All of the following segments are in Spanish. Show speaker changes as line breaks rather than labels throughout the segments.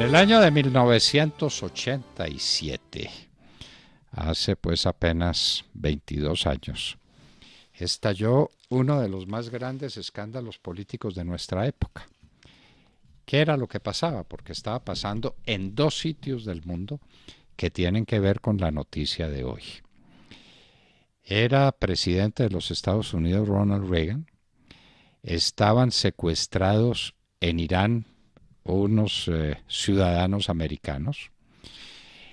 el año de 1987, hace pues apenas 22 años, estalló uno de los más grandes escándalos políticos de nuestra época. ¿Qué era lo que pasaba? Porque estaba pasando en dos sitios del mundo que tienen que ver con la noticia de hoy. Era presidente de los Estados Unidos Ronald Reagan. Estaban secuestrados en Irán unos ciudadanos americanos.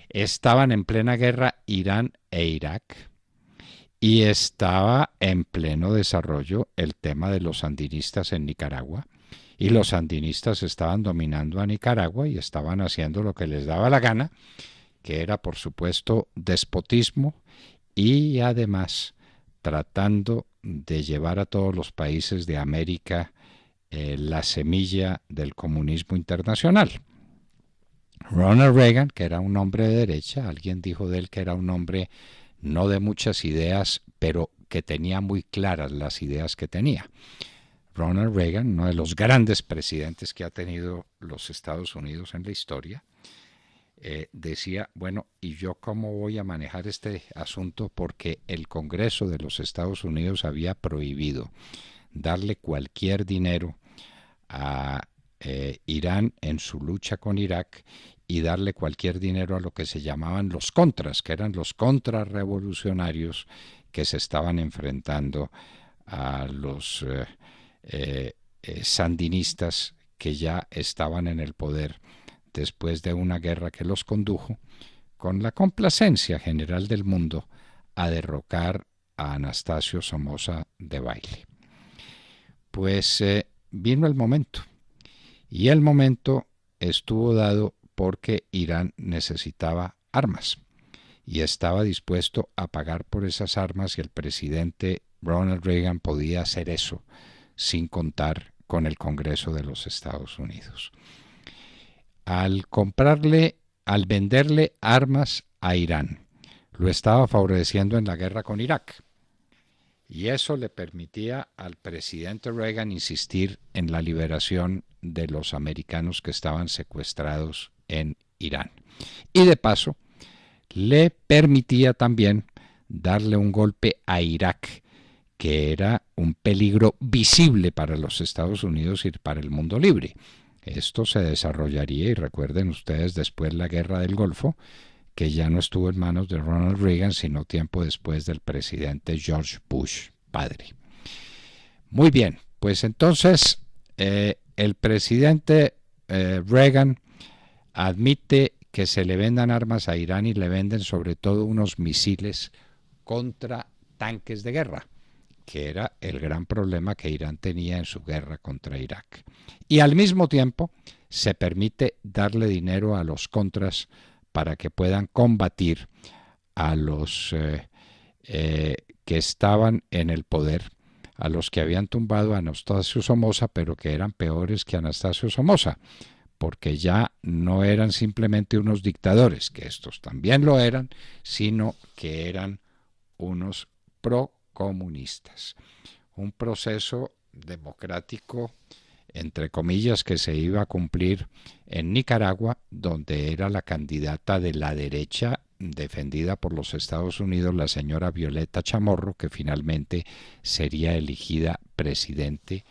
Estaban en plena guerra Irán e Irak. Y estaba en pleno desarrollo el tema de los sandinistas en Nicaragua. Y los sandinistas estaban dominando a Nicaragua y estaban haciendo lo que les daba la gana, que era por supuesto despotismo y además tratando de llevar a todos los países de América la semilla del comunismo internacional. Ronald Reagan, que era un hombre de derecha, alguien dijo de él que era un hombre no de muchas ideas, pero que tenía muy claras las ideas que tenía. Ronald Reagan, uno de los grandes presidentes que ha tenido los Estados Unidos en la historia, decía, bueno, ¿y yo cómo voy a manejar este asunto? Porque el Congreso de los Estados Unidos había prohibido darle cualquier dinero a Irán en su lucha con Irak y darle cualquier dinero a lo que se llamaban los contras, que eran los contrarrevolucionarios que se estaban enfrentando a los sandinistas que ya estaban en el poder después de una guerra que los condujo, con la complacencia general del mundo, a derrocar a Anastasio Somoza Debayle. Pues vino el momento, y el momento estuvo dado porque Irán necesitaba armas, y estaba dispuesto a pagar por esas armas, y el presidente Ronald Reagan podía hacer eso sin contar con el Congreso de los Estados Unidos. Al venderle armas a Irán, lo estaba favoreciendo en la guerra con Irak. Y eso le permitía al presidente Reagan insistir en la liberación de los americanos que estaban secuestrados en Irán. Y de paso, le permitía también darle un golpe a Irak, que era un peligro visible para los Estados Unidos y para el mundo libre. Esto se desarrollaría, y recuerden ustedes, después la guerra del Golfo, que ya no estuvo en manos de Ronald Reagan, sino tiempo después del presidente George Bush padre. Muy bien, pues entonces el presidente Reagan admite que se le vendan armas a Irán, y le venden sobre todo unos misiles contra tanques de guerra, que era el gran problema que Irán tenía en su guerra contra Irak. Y al mismo tiempo se permite darle dinero a los contras para que puedan combatir a los que estaban en el poder, a los que habían tumbado a Anastasio Somoza, pero que eran peores que Anastasio Somoza, porque ya no eran simplemente unos dictadores, que estos también lo eran, sino que eran unos procomunistas. Un proceso democrático, entre comillas, que se iba a cumplir en Nicaragua, donde era la candidata de la derecha defendida por los Estados Unidos, la señora Violeta Chamorro, que finalmente sería elegida presidente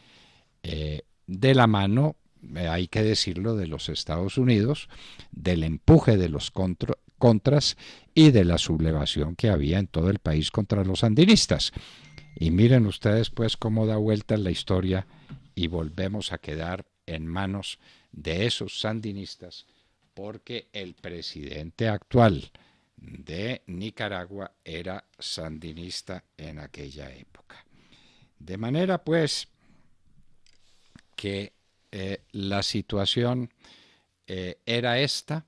de la mano, hay que decirlo, de los Estados Unidos, del empuje de los contras y de la sublevación que había en todo el país contra los sandinistas. Y miren ustedes pues cómo da vuelta la historia, y volvemos a quedar en manos de esos sandinistas, porque el presidente actual de Nicaragua era sandinista en aquella época. De manera pues que la situación era esta.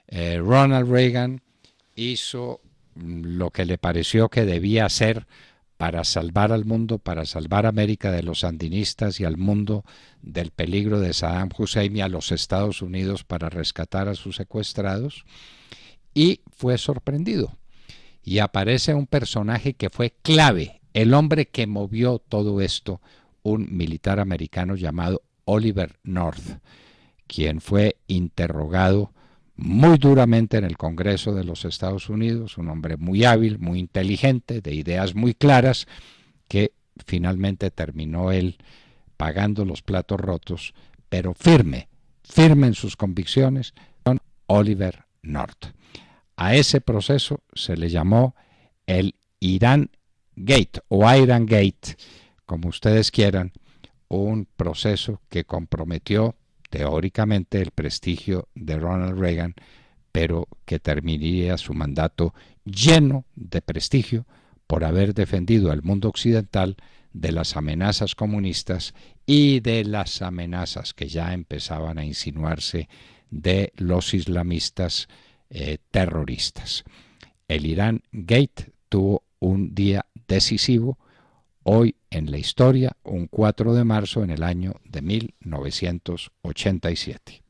Ronald Reagan hizo lo que le pareció que debía hacer para salvar al mundo, para salvar a América de los sandinistas y al mundo del peligro de Saddam Hussein, y a los Estados Unidos para rescatar a sus secuestrados, y fue sorprendido. Y aparece un personaje que fue clave, el hombre que movió todo esto, un militar americano llamado Oliver North, quien fue interrogado muy duramente en el Congreso de los Estados Unidos, un hombre muy hábil, muy inteligente, de ideas muy claras, que finalmente terminó él pagando los platos rotos, pero firme en sus convicciones, con Oliver North. A ese proceso se le llamó el Irán Gate o Iran Gate, como ustedes quieran, un proceso que comprometió teóricamente el prestigio de Ronald Reagan, pero que terminaría su mandato lleno de prestigio por haber defendido al mundo occidental de las amenazas comunistas y de las amenazas que ya empezaban a insinuarse de los islamistas terroristas. El Irán Gate tuvo un día decisivo hoy en la historia, un 4 de marzo en el año de 1987.